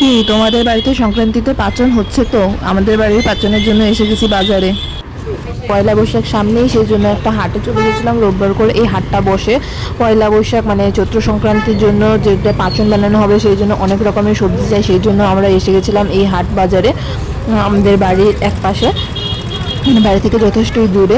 কি তোমাদের বাড়িতে সংক্রান্তিতে পাচন হচ্ছে? তো আমাদের বাড়ির পাচনের জন্য এসে গেছি বাজারে। পয়লা বৈশাখ সামনেই, সেই জন্য একটা হাটে চলে গেছিলাম রোববার করে। এই হাটটা বসে পয়লা বৈশাখ মানে চৈত্র সংক্রান্তির জন্য, যেটা পাচন বানানো হবে সেই জন্য অনেক রকমের সবজি চাই, সেই জন্য আমরা এসে গেছিলাম এই হাট বাজারে আমাদের বাড়ির এক পাশে, বাড়ি থেকে যথেষ্টই দূরে।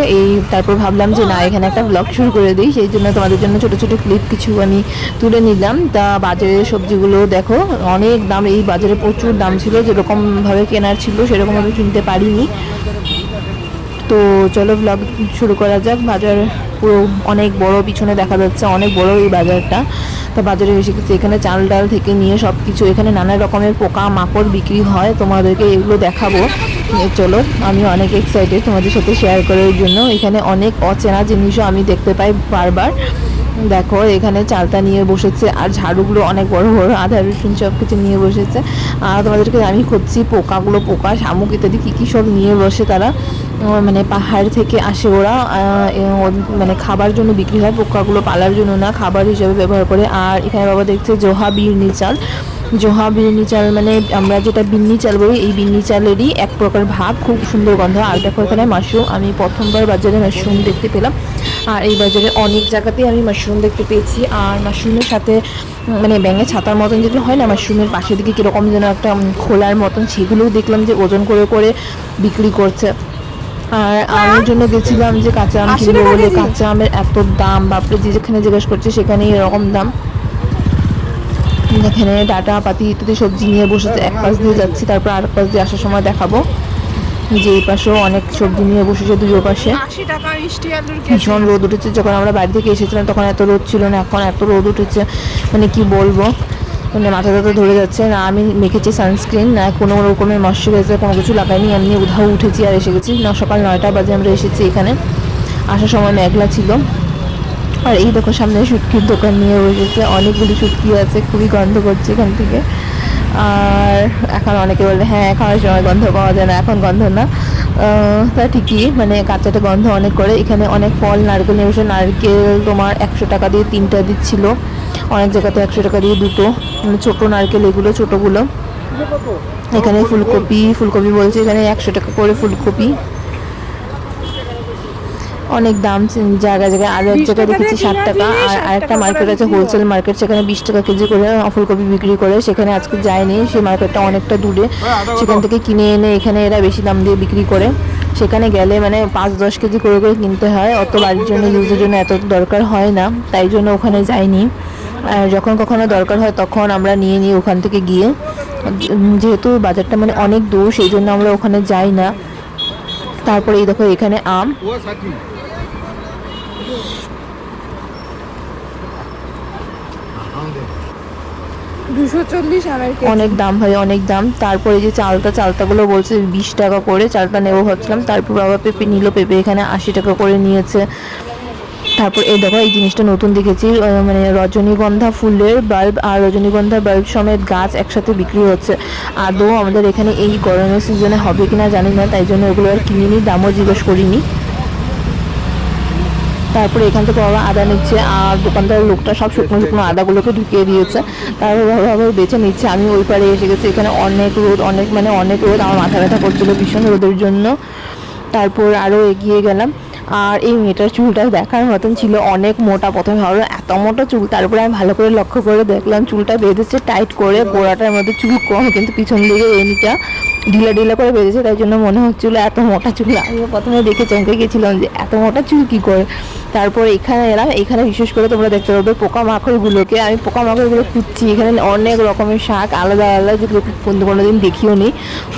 তারপর ভাবলাম যে না, এখানে একটা ব্লগ শুরু করে দিই, সেই জন্য তোমাদের জন্য ছোটো ছোটো ক্লিপ কিছু আমি তুলে নিলাম। তা বাজারের সবজিগুলো দেখো, অনেক দাম। এই বাজারে প্রচুর দাম ছিল, যেরকমভাবে কেনার ছিল সেরকমভাবে কিনতে পারিনি। তো চলো ব্লগ শুরু করা যাক। বাজার পুরো অনেক বড়, পিছনে দেখা যাচ্ছে অনেক বড় এই বাজারটা। তো বাজারে এসে গেছে, এখানে চাল ডাল থেকে নিয়ে সব কিছু, এখানে নানা রকমের পোকা মাকড় বিক্রি হয়, তোমাদেরকে এগুলো দেখাবো। চলো, আমি অনেক এক্সাইটেড তোমাদের সাথে শেয়ার করার জন্য। এখানে অনেক অচেনা জিনিসও আমি দেখতে পাই বারবার। দেখো এখানে চালতা নিয়ে বসেছে, আর ঝাড়ুগুলো অনেক বড় বড়, আদা রসুন সব কিছু নিয়ে বসেছে। আর তোমাদেরকে আমি খুঁজছি পোকাগুলো, পোকা শামুক ইত্যাদি কী কী সব নিয়ে বসে তারা। মানে পাহাড় থেকে আসে ওরা, মানে খাবার জন্য বিক্রি হয়, পোকাগুলো পালার জন্য না, খাবার হিসেবে ব্যবহার করে। আর এখানে বাবা দেখছে জোহা বিরনি চাল। জোহা বিরনি চাল মানে আমরা যেটা বিন্নি চাল বলি, এই বিন্নি চালেরই এক প্রকার ভাগ, খুব সুন্দর গন্ধ। আর দেখো এখানে মাশরুম, আমি প্রথমবার বাজারে মাশরুম দেখতে পেলাম। আর এই বাজারে অনেক জায়গাতেই আমি মাশরুম দেখতে পেয়েছি। আর মাশরুমের সাথে মানে ব্যাঙে ছাতার মতন যেগুলো হয় না, মাশরুমের পাশের দিকে কীরকম যেন একটা খোলার মতন, সেগুলোও দেখলাম যে ওজন করে করে বিক্রি করছে। আর আমের জন্য গেছিলাম যে কাঁচা আম কিনবো বলে, কাঁচা আমের এত দাম, বাপরে, যেখানে জিজ্ঞেস করছে সেখানেই এরকম দাম। এখানে ডাটা পাতি ইত্যাদি সবজি নিয়ে বসেছে, এক পাশ দিয়ে যাচ্ছি, তারপর আর পাশ দিয়ে আসার সময় দেখাবো যে এই পাশেও অনেক সবজি নিয়ে বসেছে দুই পাশে। ভীষণ রোদ উঠেছে, যখন আমরা বাড়ি থেকে এসেছিলাম তখন এত রোদ ছিল না, এখন এত রোদ উঠেছে মানে কি বলবো, মানে মাথা টাথা ধরে যাচ্ছে। না আমি মেখেছি সানস্ক্রিন, না কোনো রকমের ময়শ্চারাইজার, কোনো কিছু লাগাইনি, এমনি উধাও উঠেছি আর এসে গেছি। সকাল 9টা বাজে আমরা এসেছি এখানে। আসার সময় মেঘলা ছিল। আর এই দেখো সামনে শুটকির দোকান নিয়ে বসেছে, অনেকগুলি শুটকি আছে, খুবই গন্ধ করছে এখান থেকে। আর এখন অনেকে বলে হ্যাঁ খাওয়ার সময় গন্ধ পাওয়া যায় না, এখন গন্ধ না, তা ঠিকই, মানে কাঁচাটা গন্ধ অনেক করে। এখানে অনেক ফল, নারকেল নিয়ে বসে, নারকেল তোমার 100 টাকা দিয়ে 3টা দিচ্ছিল, অনেক জায়গাতে 100 টাকা দিয়ে 2টো, মানে ছোটো নারকেল এগুলো ছোটোগুলো। এখানে ফুলকপি বলছে এখানে 100 টাকা করে ফুলকপি, অনেক দাম জায়গায় জায়গায়। আর এক জায়গায় দেখেছি 60 টাকা। আর আরেকটা মার্কেট আছে হোলসেল মার্কেট, সেখানে 20 টাকা কেজি করে ফুলকপি বিক্রি করে, সেখানে আজকে যায়নি, সেই মার্কেটটা অনেকটা দূরে, সেখান থেকে কিনে এনে এখানে এরা বেশি দাম দিয়ে বিক্রি করে। সেখানে গেলে মানে 5-10 কেজি করে করে কিনতে হয়, অত বাড়ির জন্য ইউজের জন্য এত দরকার হয় না, তাই জন্য ওখানে যাইনি। আর যখন কখনো দরকার হয় তখন আমরা নিয়ে নিই ওখান থেকে গিয়ে, যেহেতু বাজারটা মানে অনেক দূর, সেই জন্য আমরা ওখানে যাই না। তারপরে এই দেখো এখানে আম, অনেক দাম ভাই, অনেক দাম। তারপরে যে চালতাগুলো বলছে 20 টাকা করে, চালতা নেবো ভাবছিলাম, তারপর বাবা পেঁপে নিল, পেঁপে এখানে 80 টাকা করে নিয়েছে। তারপর এই দেখো এই জিনিসটা নতুন দেখেছি, মানে রজনীগন্ধা ফুলের বাল্ব আর রজনীগন্ধা বাল্ব সমেত গাছ একসাথে বিক্রি হচ্ছে। আদৌ আমাদের এখানে এই গরমের সিজনে হবে কিনা জানি না, তাই জন্য ওগুলো আর কিনিনি, দামও জিজ্ঞেস করিনি। তারপরে এখান থেকে বাবা আদা নিচ্ছে, আর দোকানদার লোকটা সব শুকনো শুকনো আদাগুলোকে ঢুকিয়ে দিয়েছে, তারপর বাবা আবার বেছে নিচ্ছে। আমি ওই পারে এসে গেছি, এখানে অনেক রোদ, অনেক রোদ, আমার মাথা ব্যথা করছিলো ভীষণ রোদের জন্য। তারপর আরও এগিয়ে গেলাম, আর এই মেয়েটার চুলটা দেখার মতন ছিল, অনেক মোটা। প্রথমে ভাবলো এত মোটা চুল, তারপরে আমি ভালো করে লক্ষ্য করে দেখলাম চুলটা বেঁধেছে টাইট করে, গোড়াটার মধ্যে চুল কম, কিন্তু পিছন দিকে এনিটা ঢিলা ঢিলা করে বেঁধেছে, তাই জন্য মনে হচ্ছিলো এত মোটা চুল। আমি প্রথমে দেখে চমকে গেছিলাম যে এত মোটা চুল কী করে। তারপরে এখানে এলাম, এখানে বিশেষ করে তোমরা দেখতে পাবে পোকামাকড়গুলোকে, আমি পোকামাকড়গুলো খুঁজছি। এখানে অনেক রকমের শাক আলাদা আলাদা, যেগুলো কোনোদিন দেখিও নি,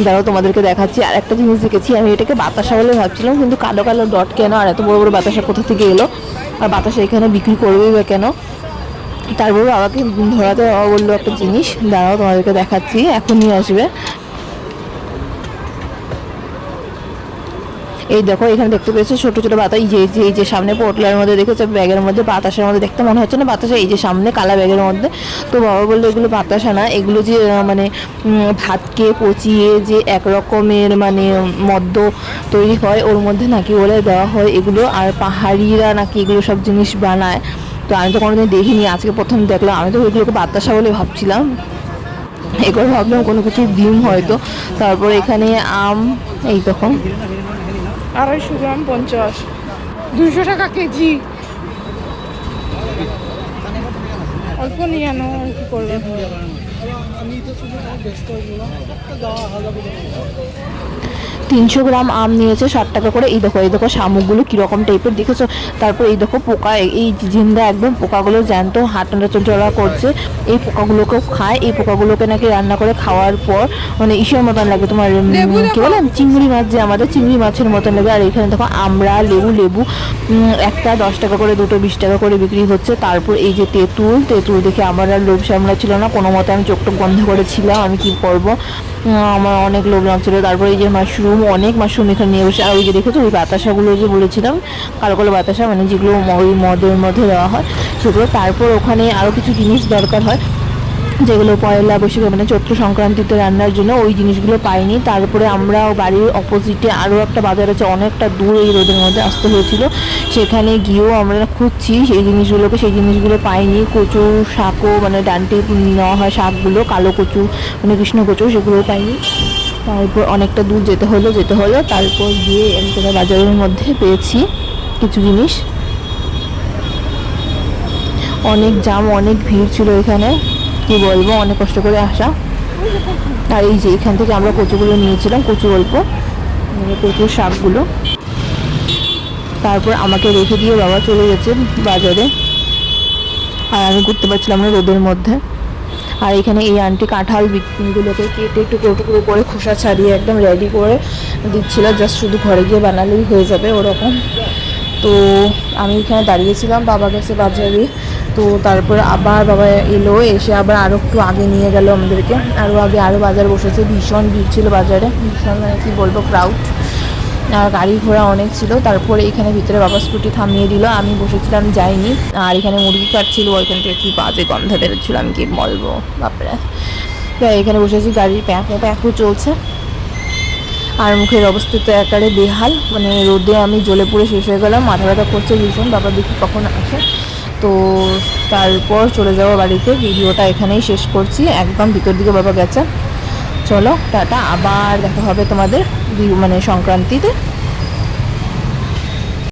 দাঁড়াও তোমাদেরকে দেখাচ্ছি। আর একটা জিনিস দেখেছি, আমি এটাকে বাতাসা বলে ভাবছিলাম, কিন্তু কালো কালো ডট কেন, আর এত বড় বড় বাতাসা কোথা থেকে এলো, আর বাতাসা এখানে বিক্রি করবেই বা কেন। তারপর বাবাকে ধরাতে বাবা বললো একটা জিনিস, দাঁড়াও তোমাদেরকে দেখাচ্ছি, এখনই আসবে। এই দেখো এখানে দেখতে পেয়েছো ছোটো ছোটো বাতাস, এই যে সামনে পোটলার মধ্যে দেখেছো, ব্যাগের মধ্যে বাতাসের মধ্যে, দেখতে মনে হচ্ছে না বাতাসা, এই যে সামনে কালা ব্যাগের মধ্যে। তো বাবা বললো এগুলো বাতাসা না, এগুলো যে মানে ভাতকে পচিয়ে যে এক রকমের মানে মদ্য তৈরি হয়, ওর মধ্যে নাকি বলে দেওয়া হয় এগুলো, আর পাহাড়িরা নাকি এগুলো সব জিনিস বানায়। তো আমি তো কোনোদিন দেখিনি, আজকে প্রথম দেখলাম, আমি তো এগুলোকে বাতাসা বলে ভাবছিলাম। এবার ভাবলাম কোনো কিছু ডিম হয়তো। তারপর এখানে আম, এই তখন 250 গ্রাম 50, 200 টাকা কেজি। অল্প নিয়ে আনো, আর কি করবে। 300 গ্রাম আম নিয়েছে 60 টাকা করে। এই দেখো শামুকগুলো কীরকম টাইপের দেখেছো। তারপর এই দেখো পোকা, এই জিন্দা একদম পোকাগুলো জ্যান্ত হাঁটাটা চলা করছে। এই পোকাগুলোকেও খায়। এই পোকাগুলোকে নাকি রান্না করে খাওয়ার পর মানে ঈশ্বর মতন লাগে, তোমার কী বললাম চিংড়ি মাছ, যে আমাদের চিংড়ি মাছের মতন লাগে। আর এখানে দেখো আমরা লেবু একটা 10 টাকা করে, দুটো 20 টাকা করে বিক্রি হচ্ছে। তারপর এই যে তেঁতুল দেখে আমার আর লোভ সামলা ছিল না, কোনো মতে আমি চোখ বন্ধ করেছিলাম, আমি কি করবো, আমার অনেক লোভ লাগছিল। তারপরে এই যে মাশরুম, অনেক মাশরুম এখানে নিয়ে বসে। আর ওই যে দেখেছো ওই বাতাসাগুলো যে বলেছিলাম, কালো কালো বাতাসা, মানে যেগুলো ওই মদের মধ্যে দেওয়া হয় সেগুলো। তারপর ওখানে আরও কিছু জিনিস দরকার হয় যেগুলো পয়লা বৈশাখে মানে চৈত্র সংক্রান্তিতে রান্নার জন্য, ওই জিনিসগুলো পাইনি। তারপরে আমরা বাড়ির অপোজিটে আরও একটা বাজার আছে, অনেকটা দূর, এই রোদের মধ্যে আসতে হয়েছিল। সেখানে গিয়েও আমরা খুঁজছি সেই জিনিসগুলো পাইনি। কচু শাকও মানে ডান্টি নেওয়া হয় শাকগুলো, কালো কচু মানে কৃষ্ণ কচু, সেগুলো পাইনি। তারপর অনেকটা দূর যেতে হলো। তারপর গিয়ে একটা বাজারের মধ্যে পেয়েছি কিছু জিনিস। অনেক জাম, অনেক ভিড় ছিল এখানে, কি বলবো, অনেক কষ্ট করে আসা। আর এই যে এখান থেকে আমরা কচুগুলো নিয়েছিলাম, কচু অল্প মানে কচুর শাকগুলো। তারপর আমাকে রেখে দিয়ে বাবা চলে গেছে বাজারে, আর আমি ঘুরতে পারছিলাম না রোদের মধ্যে। আর এখানে এই আন্টি কাঁঠাল গুলোকে কেটে টুকরো টুকরো করে খোসা ছাড়িয়ে একদম রেডি করে দিচ্ছিল, জাস্ট শুধু ঘরে গিয়ে বানালেই হয়ে যাবে ওরকম। তো আমি এখানে দাঁড়িয়েছিলাম, বাবা গেছে বাজারে। তো তারপর আবার বাবা এলো, এসে আবার আরও একটু আগে নিয়ে গেল আমাদেরকে, আরও বাজার বসেছে। ভীষণ ভিড় ছিল বাজারে, ভীষণ মানে কী বলবো ক্রাউড, আর গাড়ি ঘোড়া অনেক ছিল। তারপরে এখানে ভিতরে বাবা স্কুটি থামিয়ে দিল, আমি বসেছিলাম যাইনি। আর এখানে মুরগি কাটছিল, ওইখান থেকে কী বাজে গন্ধ বেরোচ্ছিল, আমি কি বলবো বাপরে। তো এখানে বসেছি, গাড়ির প্যাঁকু চলছে। আর মুখের অবস্থা তো একেবারে বেহাল, মানে রোদে আমি জ্বলে পুড়ে শেষ হয়ে গেলাম, মাথা ব্যথা করছে ভীষণ। বাবা দেখি কখন আসে। তো তারপর চলে যাবো বাড়িতে। ভিডিওটা এখানেই শেষ করছি, একদম ভিতর দিকে বাবা গেছে। চলো টাটা, আবার দেখা হবে তোমাদের মানে সংক্রান্তিতে।